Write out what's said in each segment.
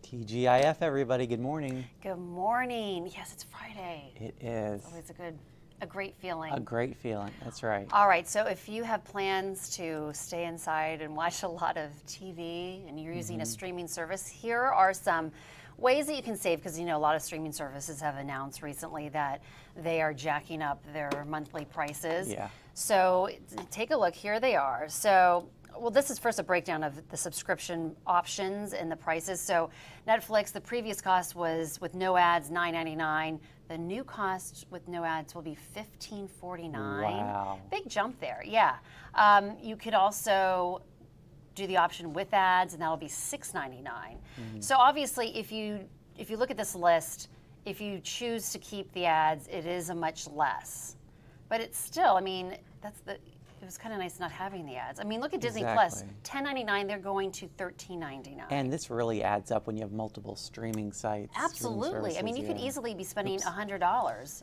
TGIF, everybody. Good morning. Good morning. Yes, it's Friday. It is. It's always a great feeling. A great feeling. That's right. All right. So if you have plans to stay inside and watch a lot of TV and you're using a streaming service, here are some ways that you can save, because you know a lot of streaming services have announced recently that they are jacking up their monthly prices. Yeah. So take a look. Here they are. So, well, this is first a breakdown of the subscription options and the prices. So Netflix, the previous cost was with no ads, $9.99. The new cost with no ads will be $15.49. Wow. Big jump there, yeah. You could also do the option with ads, and that'll be $6.99. So obviously, if you look at this list, if you choose to keep the ads, it is a much less. But it's still, I mean, it was kind of nice not having the ads. I mean, look at Disney Plus, $10.99, they're going to $13.99. And this really adds up when you have multiple streaming sites. Absolutely. I mean, you could easily be spending $100,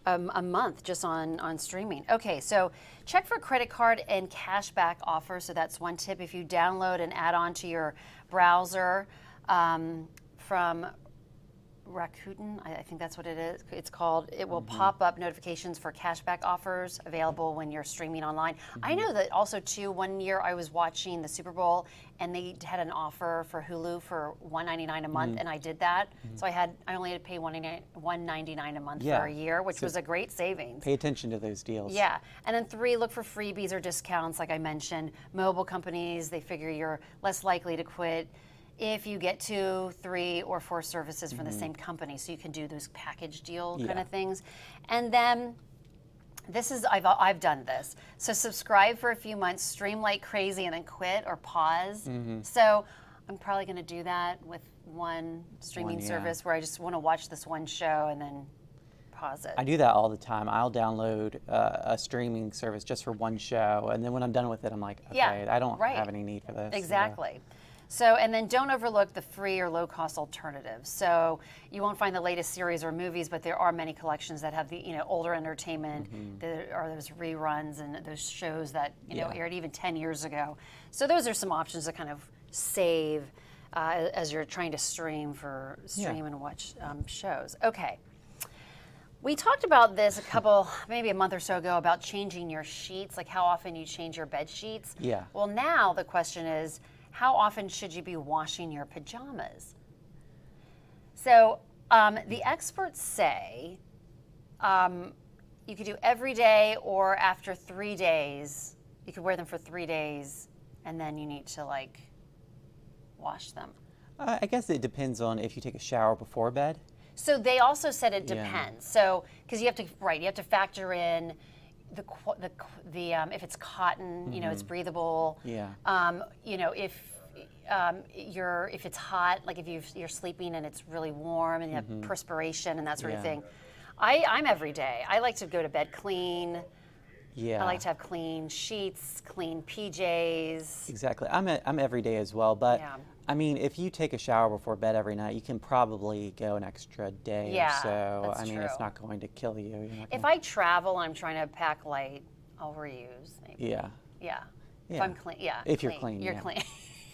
a month just on streaming. Okay, so check for credit card and cashback offers. So that's one tip. If you download an add-on to your browser from Rakuten, I think that's what it is. It's called. It will pop up notifications for cashback offers available when you're streaming online. I know that also too. One year I was watching the Super Bowl and they had an offer for Hulu for $1.99 a month, and I did that. So I only had to pay $1.99 a month for a year, which was a great savings. Pay attention to those deals. Yeah, and then 3, look for freebies or discounts. Like I mentioned, mobile companies, they figure you're less likely to quit if you get 2, 3, or 4 services from the same company, so you can do those package deal kind of things. And then this is, I've done this. So subscribe for a few months, stream like crazy, and then quit or pause. So I'm probably going to do that with one streaming service where I just want to watch this one show and then pause it. I do that all the time. I'll download a streaming service just for one show, and then when I'm done with it, I'm like, okay, I don't have any need for this. Exactly. So, and then don't overlook the free or low-cost alternatives. So you won't find the latest series or movies, but there are many collections that have the older entertainment. There are those reruns and those shows that aired even 10 years ago. So those are some options to kind of save as you're trying to stream and watch shows. Okay. We talked about this maybe a month or so ago, about changing your sheets, like how often you change your bed sheets. Yeah. Well, now the question is, how often should you be washing your pajamas? So the experts say you could do every day, or after 3 days. You could wear them for 3 days, and then you need to wash them. I guess it depends on if you take a shower before bed. So they also said it depends. So because you have to factor in the if it's cotton, it's breathable. Yeah. If it's hot, like if you're sleeping and it's really warm and you have perspiration and that sort of thing. I'm every day. I like to go to bed clean. Yeah. I like to have clean sheets, clean PJs. Exactly. I'm every day as well, but I mean, if you take a shower before bed every night, you can probably go an extra day or so. That's true. It's not going to kill you. If I travel and I'm trying to pack light, I'll reuse maybe. Yeah. Yeah. If I'm clean, If you're clean. You're clean.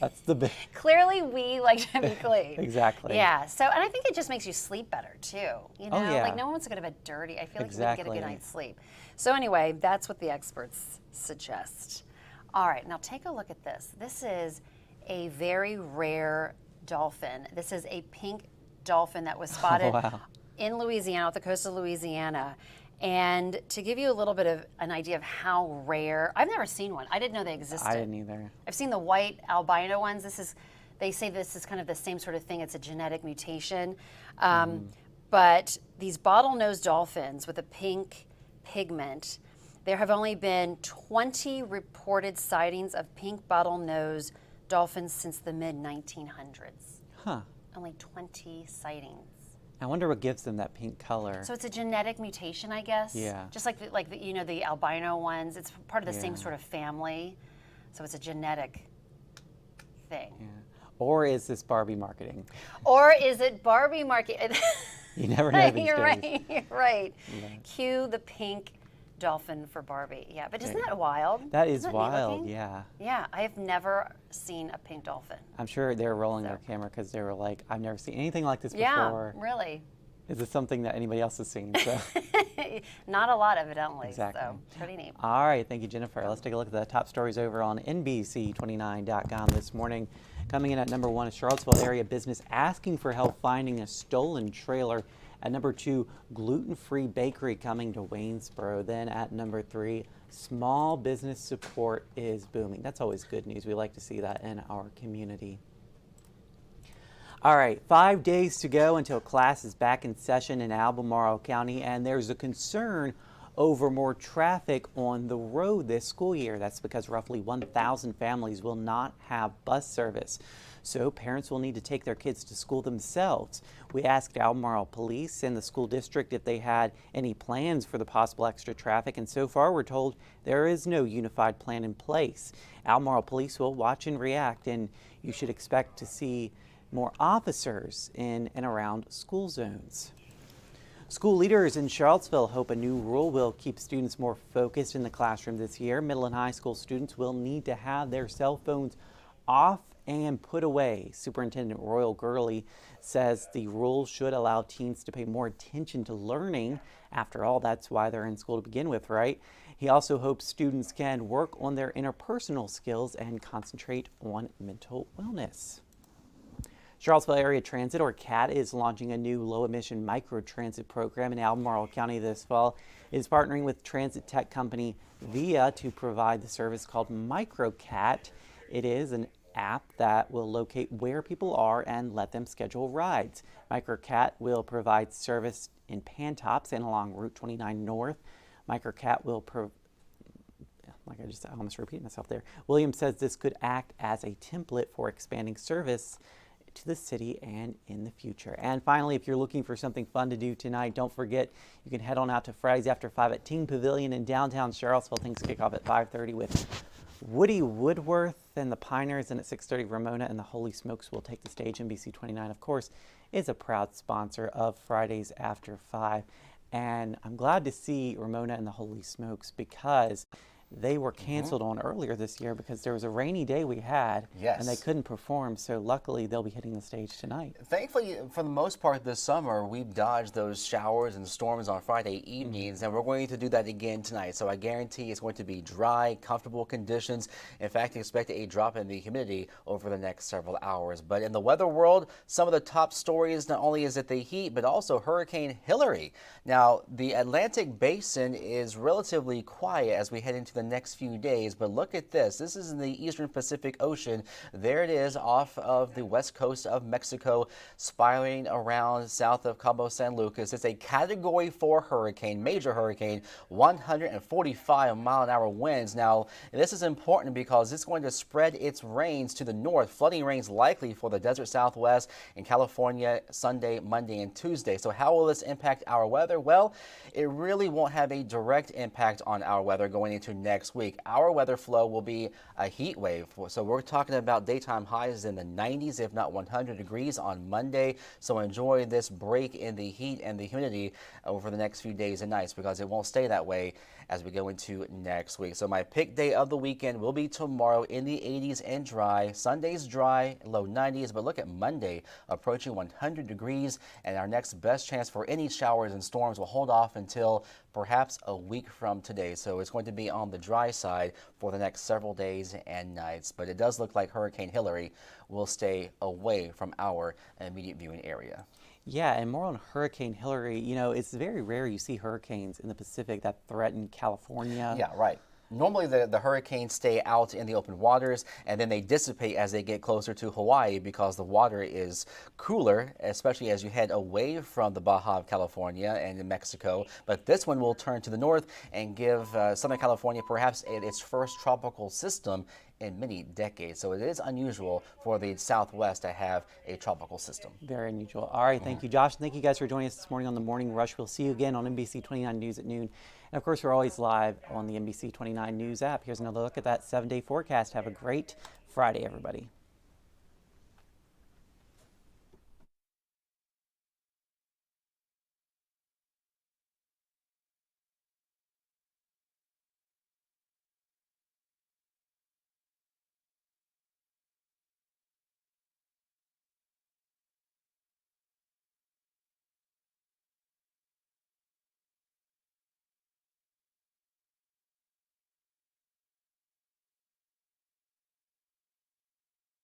That's the big. Clearly, we like to be clean. Exactly. Yeah. So, and I think it just makes you sleep better too. Like no one wants to go to bed dirty. I feel like you can get a good night's sleep. So anyway, that's what the experts suggest. All right, now take a look at this. This is a very rare dolphin. This is a pink dolphin that was spotted in Louisiana, off the coast of Louisiana. And to give you a little bit of an idea of how rare, I've never seen one. I didn't know they existed. I didn't either. I've seen the white albino ones. They say this is kind of the same sort of thing. It's a genetic mutation. But these bottlenose dolphins with a pink pigment, there have only been 20 reported sightings of pink bottlenose dolphins since the mid-1900s. Huh. Only 20 sightings. I wonder what gives them that pink color. So it's a genetic mutation, I guess. Yeah. Just like the albino ones. It's part of the same sort of family. So it's a genetic thing. Yeah. Or is this Barbie marketing? Or is it Barbie marketing? You never know these You're days. right. You're right. Yeah. Cue the pink dolphin for Barbie. Yeah, but isn't that wild? That is wild, yeah. Yeah, I have never seen a pink dolphin. I'm sure they're rolling their camera because they were like, I've never seen anything like this before. Yeah, really. Is this something that anybody else has seen? So. Not a lot, evidently. Exactly. So, pretty neat. All right, thank you, Jennifer. Let's take a look at the top stories over on NBC29.com this morning. Coming in at number 1, a Charlottesville area business asking for help finding a stolen trailer. At number 2, gluten-free bakery coming to Waynesboro. Then at number 3, small business support is booming. That's always good news. We like to see that in our community. All right, 5 days to go until class is back in session in Albemarle County, and there's a concern over more traffic on the road this school year. That's because roughly 1,000 families will not have bus service. So parents will need to take their kids to school themselves. We asked Albemarle Police and the school district if they had any plans for the possible extra traffic, and so far we're told there is no unified plan in place. Albemarle Police will watch and react, and you should expect to see more officers in and around school zones. School leaders in Charlottesville hope a new rule will keep students more focused in the classroom this year. Middle and high school students will need to have their cell phones off and put away. Superintendent Royal Gurley says the rule should allow teens to pay more attention to learning. After all, that's why they're in school to begin with, right? He also hopes students can work on their interpersonal skills and concentrate on mental wellness. Charlottesville Area Transit, or CAT, is launching a new low-emission microtransit program in Albemarle County this fall. It is partnering with transit tech company WVIR to provide the service called MicroCat. It is an app that will locate where people are and let them schedule rides. MicroCat will provide service in Pantops and along Route 29 North. MicroCat will I almost repeated myself there. Williams says this could act as a template for expanding service to the city and in the future. And finally, if you're looking for something fun to do tonight, don't forget you can head on out to Fridays After 5 at Teen Pavilion in downtown Charlottesville. Things kick off at 5:30 with Woody Woodworth and the Piners, and at 6:30 Ramona and the Holy Smokes will take the stage. NBC29, of course, is a proud sponsor of Fridays After 5. And I'm glad to see Ramona and the Holy Smokes because they were canceled on earlier this year because there was a rainy day we had, and they couldn't perform. So luckily, they'll be hitting the stage tonight. Thankfully, for the most part this summer, we've dodged those showers and storms on Friday evenings, and we're going to do that again tonight. So I guarantee it's going to be dry, comfortable conditions. In fact, expect a drop in the humidity over the next several hours. But in the weather world, some of the top stories, not only is it the heat, but also Hurricane Hilary. Now, the Atlantic Basin is relatively quiet as we head into the next few days, but look at this. This is in the eastern Pacific Ocean. There it is off of the west coast of Mexico, spiraling around south of Cabo San Lucas. It's a Category 4 hurricane, major hurricane, 145-mile-an-hour winds. Now, this is important because it's going to spread its rains to the north, flooding rains likely for the desert Southwest in California Sunday, Monday, and Tuesday. So how will this impact our weather? Well, it really won't have a direct impact on our weather going into next week. Our weather flow will be a heat wave. So we're talking about daytime highs in the 90s, if not 100 degrees on Monday. So enjoy this break in the heat and the humidity over the next few days and nights because it won't stay that way as we go into next week. So my pick day of the weekend will be tomorrow in the 80s and dry. Sunday's dry, low 90s, but look at Monday approaching 100 degrees, and our next best chance for any showers and storms will hold off until perhaps a week from today. So it's going to be on the dry side for the next several days and nights, but it does look like Hurricane Hilary will stay away from our immediate viewing area. Yeah, and more on Hurricane Hilary. You know, it's very rare you see hurricanes in the Pacific that threaten California. Yeah, right. Normally the hurricanes stay out in the open waters and then they dissipate as they get closer to Hawaii because the water is cooler, especially as you head away from the Baja of California and in Mexico. But this one will turn to the north and give Southern California perhaps its first tropical system in many decades. So it is unusual for the Southwest to have a tropical system. Very unusual. All right, thank you, Josh. Thank you guys for joining us this morning on the Morning Rush. We'll see you again on NBC29 News at noon. And of course, we're always live on the NBC29 News app. Here's another look at that 7-day forecast. Have a great Friday, everybody.